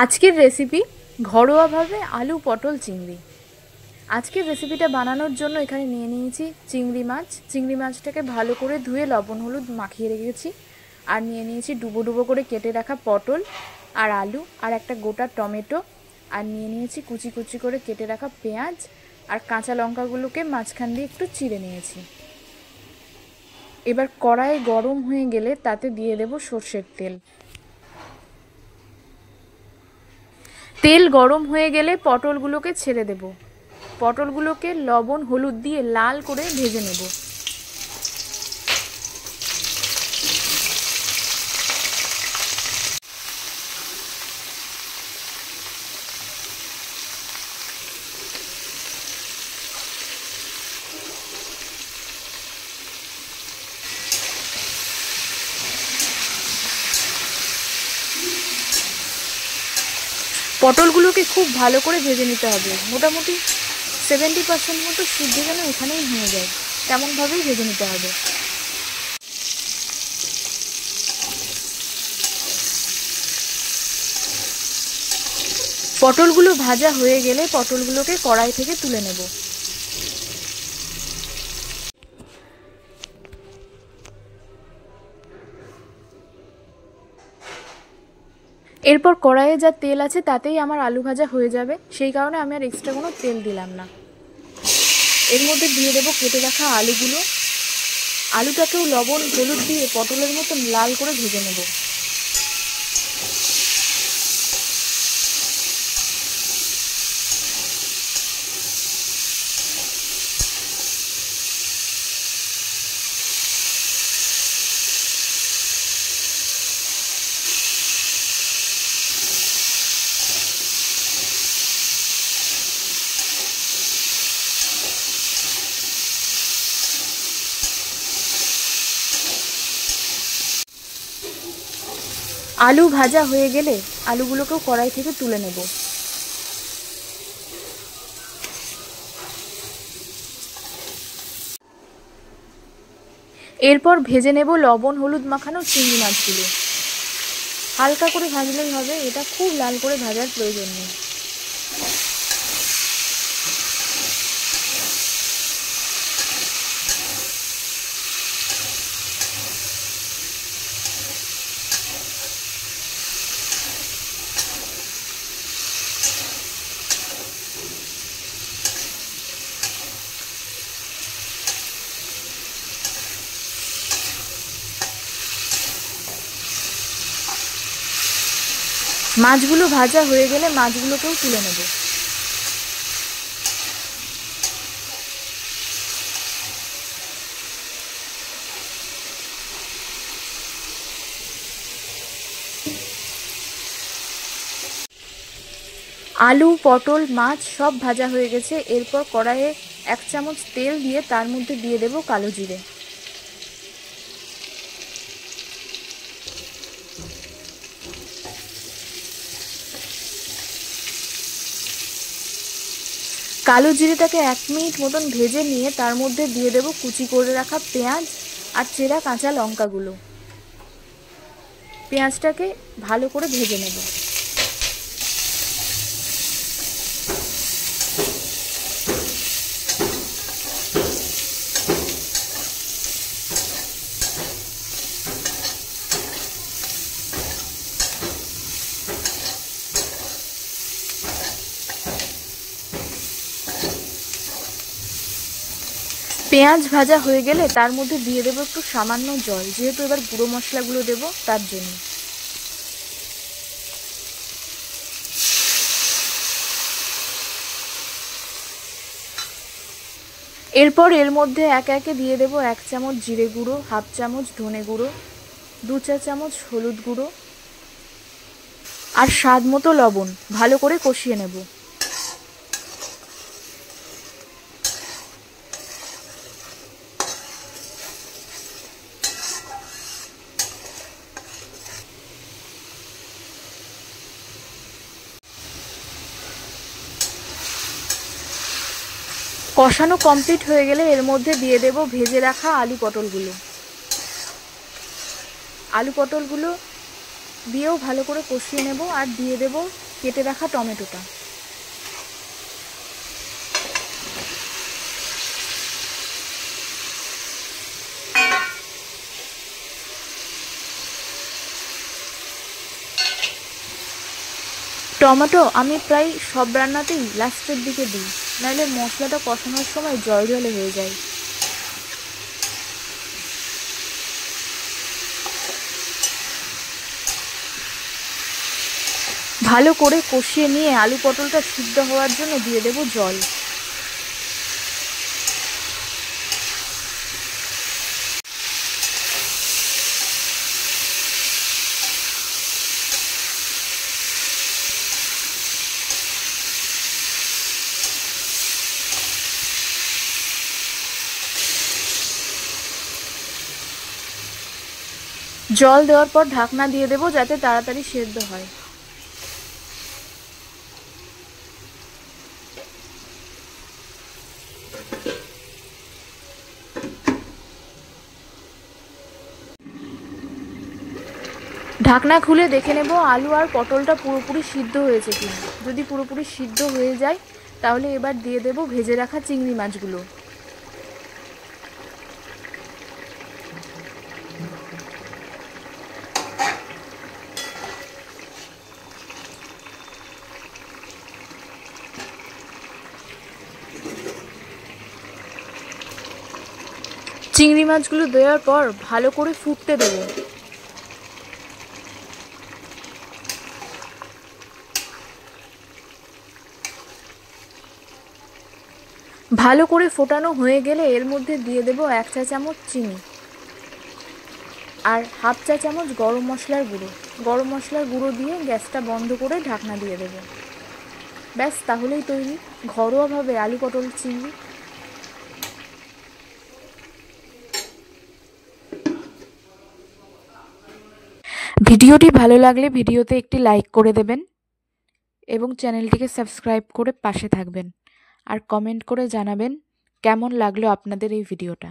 আজকের রেসিপি ঘরোয়াভাবে আলু পটল চিংড়ি। আজকের রেসিপিটা বানানোর জন্য এখানে নিয়ে নিয়েছি চিংড়ি মাছ। চিংড়ি মাছটাকে ভালো করে ধুয়ে লবণ হলুদ মাখিয়ে রেখেছি। আর নিয়ে নিয়েছি ডুবো ডুবো করে কেটে রাখা পটল আর আলু আর একটা গোটা টমেটো। আর নিয়ে নিয়েছি কুচি কুচি করে কেটে রাখা পেঁয়াজ আর কাঁচা লঙ্কাগুলোকে মাঝখান দিয়ে একটু চিড়ে নিয়েছি। এবার কড়াই গরম হয়ে গেলে তাতে দিয়ে দেব সর্ষের তেল। তেল গরম হয়ে গেলে পটলগুলোকে ছেড়ে দেব। পটলগুলোকে লবণ হলুদ দিয়ে লাল করে ভেজে নেব। পটলগুলোকে খুব ভালো করে ভেজে নিতে হবে। মোটামুটি 70% মতো সিদ্ধ যেন এখানেই হয়ে যায়, তেমনভাবেই ভেজে নিতে হবে। পটলগুলো ভাজা হয়ে গেলে পটলগুলোকে কড়াই থেকে তুলে নেব। এরপর কড়াইয়ে যা তেল আছে তাতেই আমার আলু ভাজা হয়ে যাবে, সেই কারণে আমি আর এক্সট্রা কোনো তেল দিলাম না। এর মধ্যে দিয়ে দেবো কেটে রাখা আলুগুলো। আলুটাকেও লবণ হলুদ দিয়ে পটলের মতো লাল করে ভেজে নেব। আলু ভাজা হয়ে গেলে আলুগুলোকেও কড়াই থেকে তুলে নেব। এরপর ভেজে নেব লবণ হলুদ মাখানো চিংড়ি মাছগুলো। হালকা করে ভাজলেই হবে, এটা খুব লাল করে ভাজার প্রয়োজন নেই। মাছগুলো ভাজা হয়ে গেলে মাছগুলোকেও তুলে নেব। আলু পটল মাছ সব ভাজা হয়ে গেছে। এরপর কড়াইয়ে 1 চামচ তেল দিয়ে তার মধ্যে দিয়ে দেব কালো জিরে। কালো জিরেটাকে 1 মিনিট মতন ভেজে নিয়ে তার মধ্যে দিয়ে দেব কুচি করে রাখা পেঁয়াজ আর চেরা কাঁচা লঙ্কাগুলো। পেঁয়াজটাকে ভালো করে ভেজে নেব। পেঁয়াজ ভাজা হয়ে গেলে তার মধ্যে দিয়ে দেবো একটু সামান্য জল, যেহেতু এবার গুঁড়ো মশলাগুলো দেবো তার জন্য। এরপর এর মধ্যে একে একে দিয়ে দেবো 1 চামচ জিরে গুঁড়ো, 1/2 চামচ ধনে গুঁড়ো, 2-4 চামচ হলুদ গুঁড়ো আর স্বাদ মতো লবণ। ভালো করে কষিয়ে নেব। কষানো কমপ্লিট হয়ে গেলে এর মধ্যে দিয়ে দেব ভেজে রাখা আলু পটলগুলো। আলু পটলগুলো দিয়েও ভালো করে কষিয়ে নেব আর দিয়ে দেব কেটে রাখা টমেটোটা। টমেটো আমি প্রায় সব রান্নাতেই লাস্টের দিকে দিই, নাহলে মশলাটা কষানোর সময় জল জলে হয়ে যায়। ভালো করে কষিয়ে নিয়ে আলু পটলটা সিদ্ধ হওয়ার জন্য দিয়ে দেব জল। জল দেওয়ার পর ঢাকনা দিয়ে দেব যাতে তাড়াতাড়ি সেদ্ধ হয়। ঢাকনা খুলে দেখে নেব আলু আর পটলটা পুরোপুরি সিদ্ধ হয়েছে কিনা। যদি পুরোপুরি সিদ্ধ হয়ে যায় তাহলে এবার দিয়ে দেব ভেজে রাখা চিংড়ি মাছগুলো। চিংড়ি মাছগুলো দেওয়ার পর ভালো করে ফুটতে দেব। ভালো করে ফোটানো হয়ে গেলে এর মধ্যে দিয়ে দেব 1 চা চামচ চিনি আর হাফ চা চামচ গরম মশলার গুঁড়ো। গরম মশলার গুঁড়ো দিয়ে গ্যাসটা বন্ধ করে ঢাকনা দিয়ে দেব। ব্যাস তাহলেই তৈরি ঘরোয়াভাবে আলু পটল চিংড়ি। ভিডিওটি ভালো লাগলে ভিডিওতে একটি লাইক করে দেবেন এবং চ্যানেলটিকে সাবস্ক্রাইব করে পাশে থাকবেন আর কমেন্ট করে জানাবেন কেমন লাগলো আপনাদের এই ভিডিওটা।